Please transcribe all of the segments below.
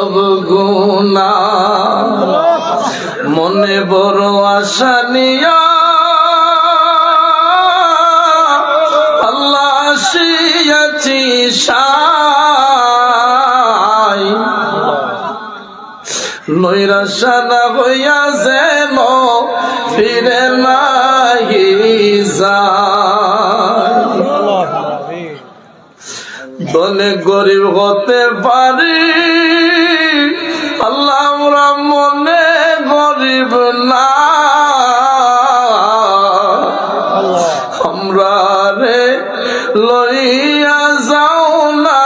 সব গুনাহ মনে বড় আশা নিয়া আল্লাহ আসিয়াছি সাই নৈরাশা না হইয়া যেন ফিরে নাহি যায় বলে গরিব হতে পারি আল্লাহ আমরা মনে গরিব না আমরা রে লইয়া যাও না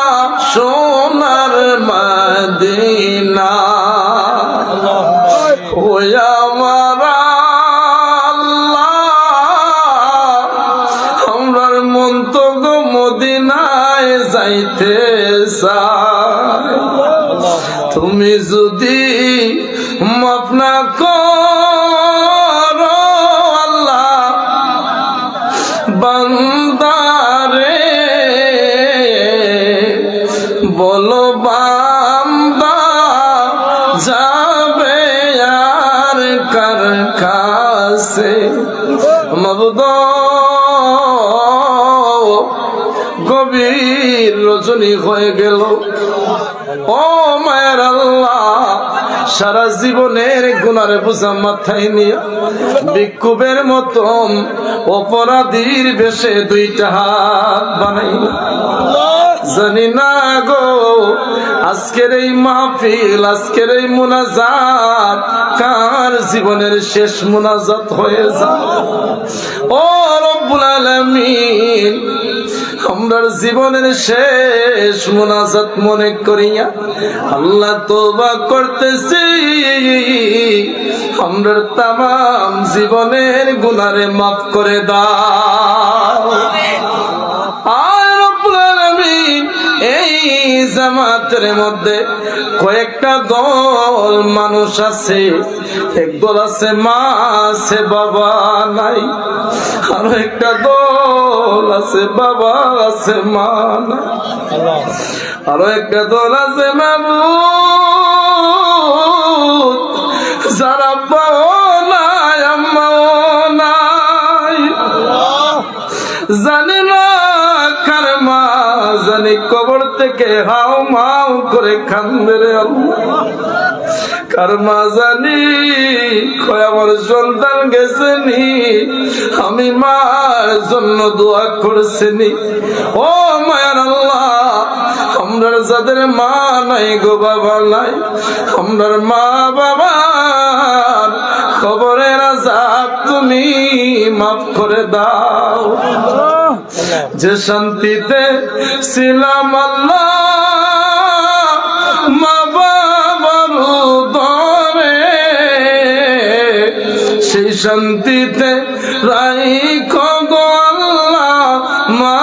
সোনার মদিনা ওই আমার আমরার মন তো গো মদিনায় যাইতে চায় তুমি যদি মাফ না করো আল্লাহ বান্দারে বলো বান্দা যাবে আর কার কাছে মাবুদ গভীর রজনী হয়ে গেল ও মায়ের আল্লাহ সারা জীবনের গুনার বোঝা মাথায় নিয়ে বিক্ষোভের মতন অপরাধীর বেশে দুইটা হাত বানাইল জানি না গো আজকের এই মাহফিল আজকের এই মুনাজাত কার জীবনের শেষ মুনাজাত হয়ে যায় ও রব্বুল আলামিন আমরার জীবনের শেষ মুনাজাত মনে করিয়া আল্লাহ তওবা করতেছি আমরার তামাম জীবনের গুনারে মাফ করে দাও আর রব্বুল আলামিন এই জামাতের মধ্যে কয়েকটা দল মানুষ আছে একদল আছে মা আছে বাবা নাই আর একটা দল আছে বাবা আছে মা নাই আর একটা দল আছে মাবুদ যারা বাবা নাই আম্মা নাই জানি না কার মা জানি কবর থেকে হাও মাও করে কান্দে রে আল্লাহ কার মা জানি কয় আমার সন্তান গেছেনি আমি মার জন্য দোয়া করছিনি ও মায়ার আল্লাহ আমরার যাদের মা নাই গো বাবা নাই আমরার মা বাবার খবরের আযাব তুমি মাফ করে দাও যে শান্তিতে ছিলাম আল্লাহ মা বাবার উদরে সেই শান্তিতে রাইখো গো আল্লাহ মা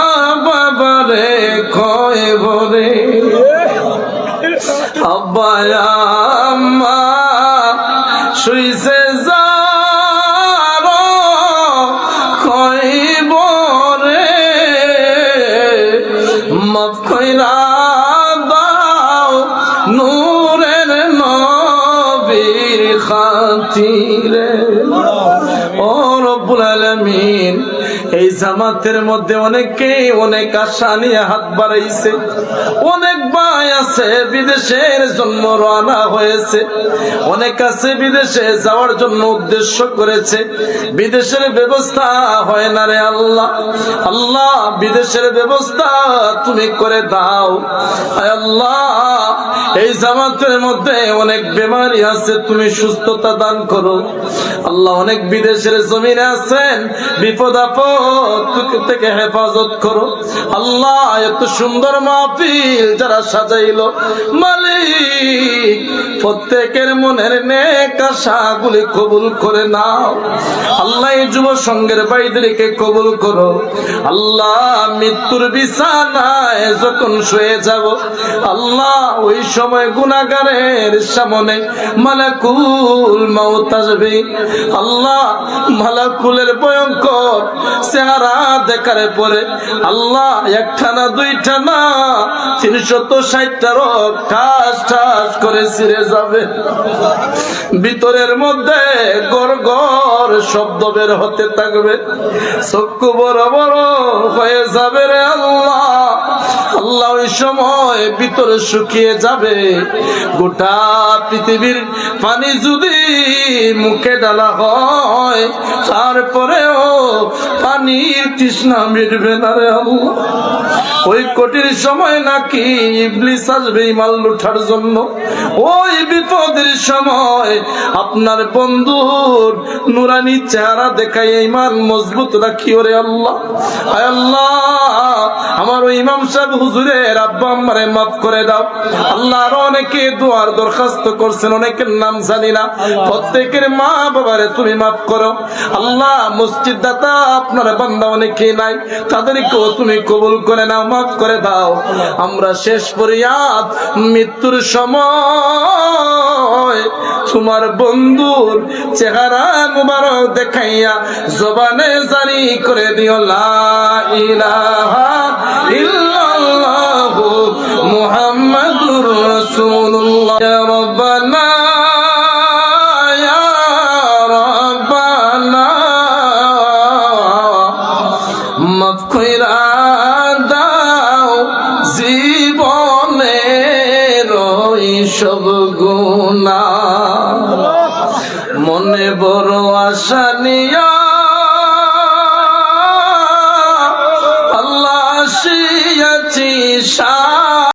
বাবারে কয় ভরে আব্বা আম্মা শুইছে মাফ কইরা দাও নূরের নবীর খাতিরে ও রব্বুল আলামিন এই জামাতের মধ্যে অনেকে অনেক আশা নিয়ে হাত বাড়াইছে অনেক ভাই আছে বিদেশের জন্য রওনা হয়েছে অনেক আছে বিদেশে যাওয়ার জন্য উদ্দেশ্য করেছে বিদেশের ব্যবস্থা হয় না রে আল্লাহ আল্লাহ বিদেশের ব্যবস্থা তুমি করে দাও আল্লাহ এই জামাতের মধ্যে অনেক বেমারি আছে তুমি সুস্থতা দান করো আল্লাহ অনেক বিদেশের জমিনে আছেন বিপদ আপদ থেকে হেফাজত করো আল্লাহ এত সুন্দর মাহফিল যারা সাজাইলো মালিক প্রত্যেকের মনের নেক আশাগুলি কবুল করে নাও আল্লাহ। এই যুব সংঘের ভাইদেরকে কবুল করো আল্লাহ। মৃত্যুর বিছানায় যখন শুয়ে যাব আল্লাহ, ওই সময় গুনাহগারের সামনে মালাকুল মাউত আসবে আল্লাহ। মালাকুলের ভয়ঙ্কর চেহারা দেখার পরে আল্লাহ, একটা না দুইটা না 360টা রোগ ঠাস ঠাস করে ছিঁড়ে যাবে। ভিতরের মধ্যে গড় গড় শব্দ বের হতে থাকবে, চক্ষু বড় বড় হয়ে যাবে রে আল্লাহ। আল্লাহ, ওই সময় ভিতরে শুকিয়ে যাবে। গোটা পৃথিবীর পানি যদি মুখে ডালা হয় তারপরেও পানির তৃষ্ণা মিটবে না রে আল্লাহ। ওই কঠিন সময় নাকি ইবলিস আসবে ঈমান লুঠার জন্য। ওই বিপদের সময় আপনার বন্ধুর নুরানি চেহারা দেখাই ঈমান মজবুত রাখিও রে আল্লাহ। হায় আল্লাহ, আমার ওই ইমাম সাহেব হুজুরের আব্বা আম্মারে মাফ করে দাও আল্লাহ। আর অনেকে দুয়ার দরখাস্ত করছেন, অনেকের নাম জানি না, প্রত্যেকের মা বাবারে তুমি মাফ করো আল্লাহ। মসজিদ দাতা আপনার বান্দা অনেকে নাই, তাদেরকেও তুমি কবুল করে নাও, মাফ করে দাও। আমরা শেষ ফরিয়াদ মৃত্যুর সময় তোমার বন্ধুর চেহারা মুবারক দেখাইয়া জবানে জারি করে দিও লা ইলাহা ইল্লাল্লাহু মুহাম্মাদুর রাসূলুল্লাহ। ইয়া রাব্বানা ইয়া রাব্বানা মাফ কইরা দাও জীবনের ওই সব গুনাহ। মনে বড় আশা নিয়া